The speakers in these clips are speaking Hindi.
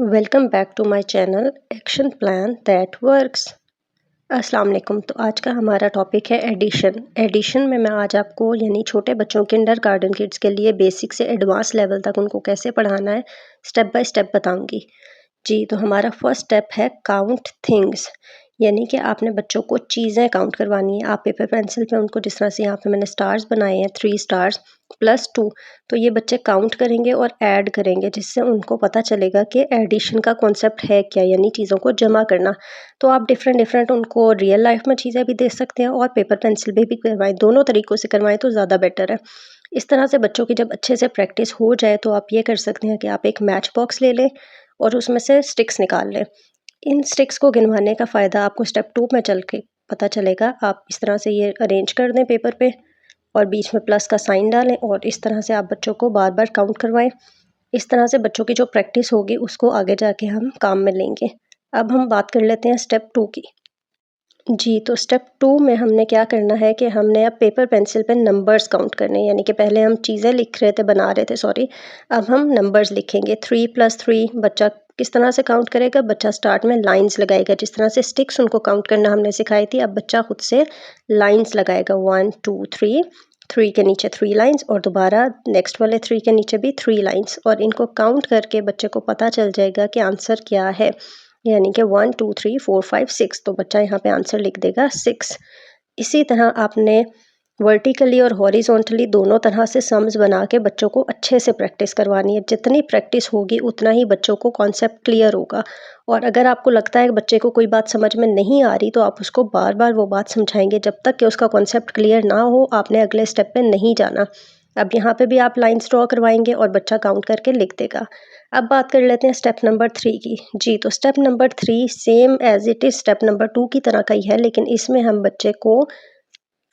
Welcome back to my channel action plan that works. अस्सलाम वालेकुम। तो आज का हमारा टॉपिक है एडिशन में मैं आज आपको यानी छोटे बच्चों किंडरगार्टन किड्स के लिए बेसिक से एडवांस लेवल तक उनको कैसे पढ़ाना है स्टेप बाय स्टेप बताऊंगी। जी, तो हमारा फर्स्ट स्टेप है काउंट थिंग्स, यानी कि आपने बच्चों को चीज़ें काउंट करवानी है। आप पेपर पेंसिल पे उनको जिस तरह से यहाँ पे मैंने स्टार्स बनाए हैं 3 स्टार्स +2, तो ये बच्चे काउंट करेंगे और ऐड करेंगे, जिससे उनको पता चलेगा कि एडिशन का कॉन्सेप्ट है क्या, यानी चीज़ों को जमा करना। तो आप डिफरेंट डिफरेंट उनको रियल लाइफ में चीज़ें भी दे सकते हैं और पेपर पेंसिल पे भी करवाएं, दोनों तरीक़ों से करवाएं तो ज़्यादा बेटर है। इस तरह से बच्चों की जब अच्छे से प्रैक्टिस हो जाए तो आप ये कर सकते हैं कि आप एक मैच बॉक्स ले लें और उसमें से स्टिक्स निकाल लें। इन स्टिक्स को गिनवाने का फ़ायदा आपको स्टेप 2 में चल के पता चलेगा। आप इस तरह से ये अरेंज कर दें पेपर पे और बीच में प्लस का साइन डालें और इस तरह से आप बच्चों को बार बार काउंट करवाएं। इस तरह से बच्चों की जो प्रैक्टिस होगी उसको आगे जाके हम काम में लेंगे। अब हम बात कर लेते हैं स्टेप 2 की। जी, तो स्टेप 2 में हमने क्या करना है कि हमने अब पेपर पेंसिल पे नंबर्स काउंट करने हैं, यानी कि पहले हम चीज़ें लिख रहे थे, बना रहे थे सॉरी, अब हम नंबर्स लिखेंगे। 3 + 3 बच्चा किस तरह से काउंट करेगा? बच्चा स्टार्ट में लाइंस लगाएगा, जिस तरह से स्टिक्स उनको काउंट करना हमने सिखाई थी, अब बच्चा खुद से लाइंस लगाएगा। 1 2 3, 3 के नीचे 3 लाइंस और दोबारा नेक्स्ट वाले 3 के नीचे भी 3 लाइंस, और इनको काउंट करके बच्चे को पता चल जाएगा कि आंसर क्या है, यानी कि 1 2 3 4 5 6, तो बच्चा यहाँ पे आंसर लिख देगा 6। इसी तरह आपने वर्टिकली और हॉरिजॉन्टली दोनों तरह से सम्स बना के बच्चों को अच्छे से प्रैक्टिस करवानी है। जितनी प्रैक्टिस होगी उतना ही बच्चों को कॉन्सेप्ट क्लियर होगा। और अगर आपको लगता है कि बच्चे को कोई बात समझ में नहीं आ रही तो आप उसको बार बार वो बात समझाएंगे, जब तक कि उसका कॉन्सेप्ट क्लियर ना हो आपने अगले स्टेप पे नहीं जाना। अब यहाँ पे भी आप लाइन्स ड्रॉ करवाएंगे और बच्चा काउंट करके लिख देगा। अब बात कर लेते हैं स्टेप नंबर 3 की। जी, तो step number 3 same as it is step number 2 की तरह का ही है, लेकिन इसमें हम बच्चे को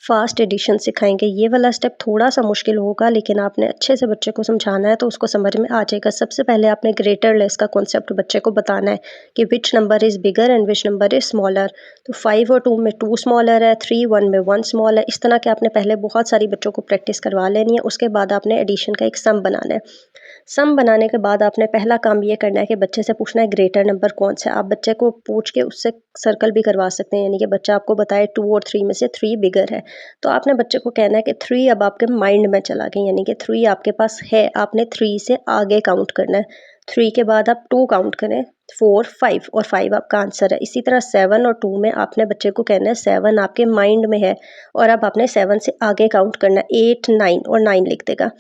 फास्ट एडिशन सिखाएंगे। ये वाला स्टेप थोड़ा सा मुश्किल होगा, लेकिन आपने अच्छे से बच्चे को समझाना है तो उसको समझ में आ जाएगा। सबसे पहले आपने ग्रेटर लेस का कॉन्सेप्ट बच्चे को बताना है कि which number is bigger and which number is smaller. तो 5 और 2 में 2 स्मॉलर है, 3 1 में 1 स्मॉल है। इस तरह के आपने पहले बहुत सारी बच्चों को प्रैक्टिस करवा लेनी है। उसके बाद आपने एडिशन का एक सम बनाना है। सम बनाने के बाद आपने पहला काम ये करना है कि बच्चे से पूछना है ग्रेटर नंबर कौन सा है। आप बच्चे को पूछ के उससे सर्कल भी करवा सकते हैं, यानी कि बच्चा आपको बताए 2 और 3 में से 3 बिगर है, तो आपने बच्चे को कहना है कि 3 अब आपके माइंड में चला गया, यानी कि 3 आपके पास है, आपने 3 से आगे काउंट करना है। 3 के बाद आप 2 काउंट करें, 4 5 और 5 आपका आंसर है। इसी तरह 7 और 2 में आपने बच्चे को कहना है 7 आपके माइंड में है और अब आपने 7 से आगे काउंट करना है, 8 9 और 9 लिख देगा।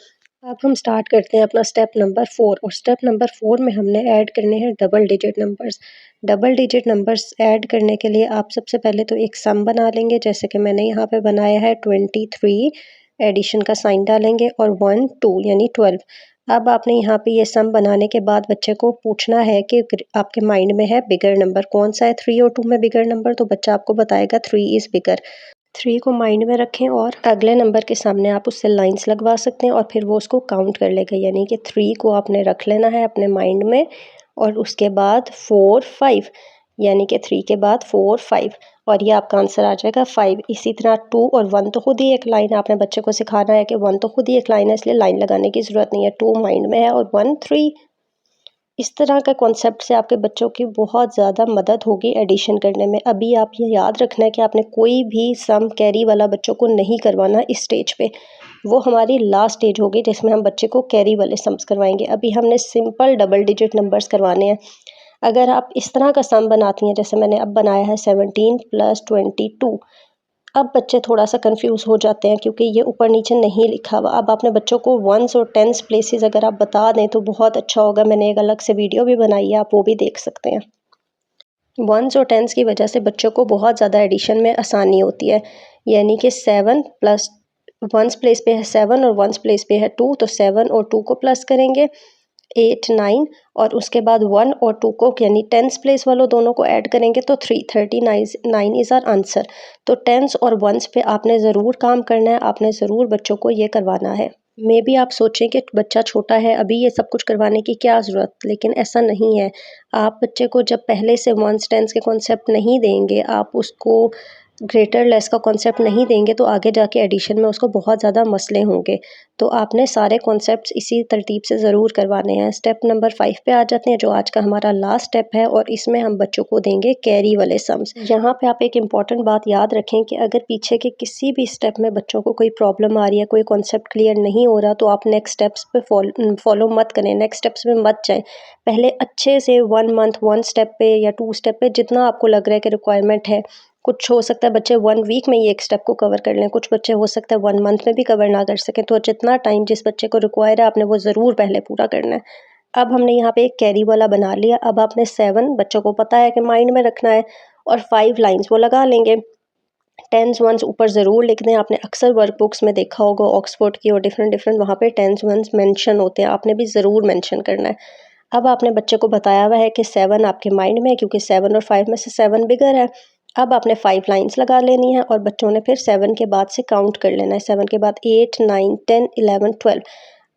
अब हम स्टार्ट करते हैं अपना स्टेप नंबर 4, और स्टेप नंबर 4 में हमने ऐड करने हैं double digit numbers. Double digit numbers add करने के लिए आप सबसे पहले तो एक सम बना लेंगे, जैसे कि मैंने यहाँ पे बनाया है 23, एडिशन का साइन डालेंगे और 1 2 यानी 12। अब आपने यहाँ पे ये सम बनाने के बाद बच्चे को पूछना है कि आपके माइंड में है बिगर नंबर कौन सा है। 3 और 2 में बिगर नंबर, तो बच्चा आपको बताएगा 3 इज़ बिगर। 3 को माइंड में रखें और अगले नंबर के सामने आप उससे लाइंस लगवा सकते हैं और फिर वो उसको काउंट कर लेगा, यानी कि 3 को आपने रख लेना है अपने माइंड में और उसके बाद 4 5, यानी कि 3 के बाद 4 5 और ये आपका आंसर आ जाएगा 5। इसी तरह 2 और 1 तो खुद ही एक लाइन, आपने बच्चे को सिखाना है कि 1 तो खुद ही एक लाइन है, इसलिए लाइन लगाने की ज़रूरत नहीं है। 2 माइंड में है और 1 3। इस तरह का कॉन्सेप्ट से आपके बच्चों की बहुत ज़्यादा मदद होगी एडिशन करने में। अभी आप ये याद रखना है कि आपने कोई भी सम कैरी वाला बच्चों को नहीं करवाना इस स्टेज पे। वो हमारी लास्ट स्टेज होगी जिसमें हम बच्चे को कैरी वाले सम्स करवाएंगे। अभी हमने सिंपल डबल डिजिट नंबर्स करवाने हैं। अगर आप इस तरह का सम बनाती हैं, जैसे मैंने अब बनाया है 17 + 22, अब बच्चे थोड़ा सा कंफ्यूज हो जाते हैं क्योंकि ये ऊपर नीचे नहीं लिखा हुआ। अब आपने बच्चों को वंस और टेंस प्लेसेस अगर आप बता दें तो बहुत अच्छा होगा। मैंने एक अलग से वीडियो भी बनाई है, आप वो भी देख सकते हैं। वंस और टेंस की वजह से बच्चों को बहुत ज़्यादा एडिशन में आसानी होती है, यानी कि 7 प्लस वंस प्लेस पे है 7 और वंस प्लेस पे है 2, तो 7 और 2 को प्लस करेंगे 8 9 और उसके बाद 1 और 2 को यानी टेंस प्लेस वालों दोनों को ऐड करेंगे तो 39 इज़ आर आंसर। तो टेंस और वंस पे आपने ज़रूर काम करना है, आपने ज़रूर बच्चों को ये करवाना है। मे बी आप सोचें कि बच्चा छोटा है, अभी ये सब कुछ करवाने की क्या ज़रूरत, लेकिन ऐसा नहीं है। आप बच्चे को जब पहले से वंस टेंस के कॉन्सेप्ट नहीं देंगे, आप उसको ग्रेटर लेस का कॉन्सेप्ट नहीं देंगे तो आगे जाके एडिशन में उसको बहुत ज़्यादा मसले होंगे। तो आपने सारे कॉन्सेप्ट्स इसी तरतीब से ज़रूर करवाने हैं। स्टेप नंबर 5 पे आ जाते हैं, जो आज का हमारा लास्ट स्टेप है, और इसमें हम बच्चों को देंगे कैरी वाले सम्स। यहाँ पे आप एक इम्पॉर्टेंट बात याद रखें कि अगर पीछे के किसी भी स्टेप में बच्चों को कोई प्रॉब्लम आ रही है, कोई कॉन्सेप्ट क्लियर नहीं हो रहा, तो आप नेक्स्ट स्टेप्स पे फॉलो मत करें, नेक्स्ट स्टेप्स में मत जाएँ। पहले अच्छे से 1 मंथ 1 स्टेप पे या 2 स्टेप पे जितना आपको लग रहा है कि रिक्वायरमेंट है, कुछ हो सकता है बच्चे 1 वीक में ये एक स्टेप को कवर कर लें, कुछ बच्चे हो सकता है 1 मंथ में भी कवर ना कर सकें, तो जितना टाइम जिस बच्चे को रिक्वायर है आपने वो ज़रूर पहले पूरा करना है। अब हमने यहाँ पे एक कैरी वाला बना लिया। अब आपने 7 बच्चों को पता है कि माइंड में रखना है, और 5 लाइन्स वो लगा लेंगे। टेंस वंस ऊपर ज़रूर लिख दें। आपने अक्सर वर्कबुक्स में देखा होगा ऑक्सफोर्ड की और डिफरेंट वहाँ पे टेंस वंस मेंशन होते हैं, आपने भी ज़रूर मेंशन करना है। अब आपने बच्चे को बताया हुआ है कि 7 आपके माइंड में है, क्योंकि 7 और 5 में से 7 बिगर है। अब आपने 5 लाइन्स लगा लेनी है, और बच्चों ने फिर 7 के बाद से काउंट कर लेना है। 7 के बाद 8, 9, 10, 11, 12।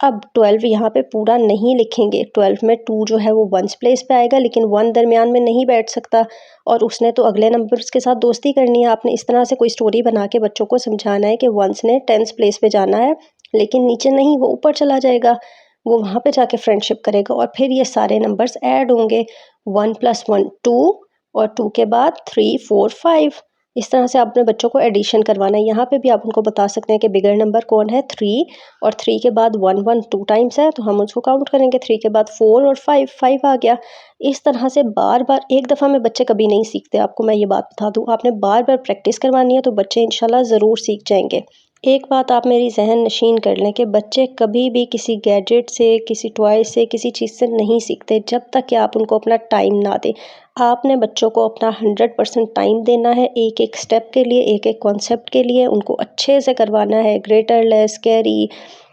अब 12 यहाँ पे पूरा नहीं लिखेंगे। 12 में 2 जो है वो वंस प्लेस पे आएगा, लेकिन 1 दरमियान में नहीं बैठ सकता, और उसने तो अगले नंबर्स के साथ दोस्ती करनी है। आपने इस तरह से कोई स्टोरी बना के बच्चों को समझाना है कि वंस ने 10th प्लेस पे जाना है, लेकिन नीचे नहीं, वो ऊपर चला जाएगा, वो वहाँ पे जाके फ्रेंडशिप करेगा, और फिर ये सारे नंबर्स ऐड होंगे। 1 + 1 2, और 2 के बाद 3, 4, 5। इस तरह से अपने बच्चों को एडिशन करवाना है। यहाँ पे भी आप उनको बता सकते हैं कि बिगर नंबर कौन है, 3, और 3 के बाद 1 1 2 टाइम्स है, तो हम उसको काउंट करेंगे। 3 के बाद 4 और 5 5 आ गया। इस तरह से बार बार, एक दफ़ा में बच्चे कभी नहीं सीखते, आपको मैं ये बात बता दूँ। आपने बार बार प्रैक्टिस करवानी है, तो बच्चे इंशाल्लाह ज़रूर सीख जाएंगे। एक बात आप मेरी ज़हन नशीन कर लें कि बच्चे कभी भी किसी गैजेट से, किसी टॉय से, किसी चीज़ से नहीं सीखते जब तक कि आप उनको अपना टाइम ना दें। आपने बच्चों को अपना 100% टाइम देना है, एक एक स्टेप के लिए, एक एक कॉन्सेप्ट के लिए उनको अच्छे से करवाना है। ग्रेटर लेस, कैरी,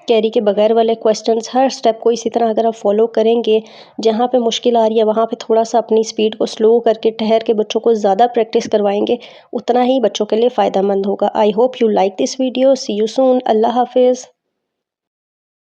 कैरी के बगैर वाले क्वेश्चंस, हर स्टेप को इसी तरह अगर आप फॉलो करेंगे, जहाँ पे मुश्किल आ रही है वहाँ पे थोड़ा सा अपनी स्पीड को स्लो करके ठहर के बच्चों को ज़्यादा प्रैक्टिस करवाएंगे, उतना ही बच्चों के लिए फ़ायदेमंद होगा। I hope you like this video. See you soon. अल्लाह हाफिज़।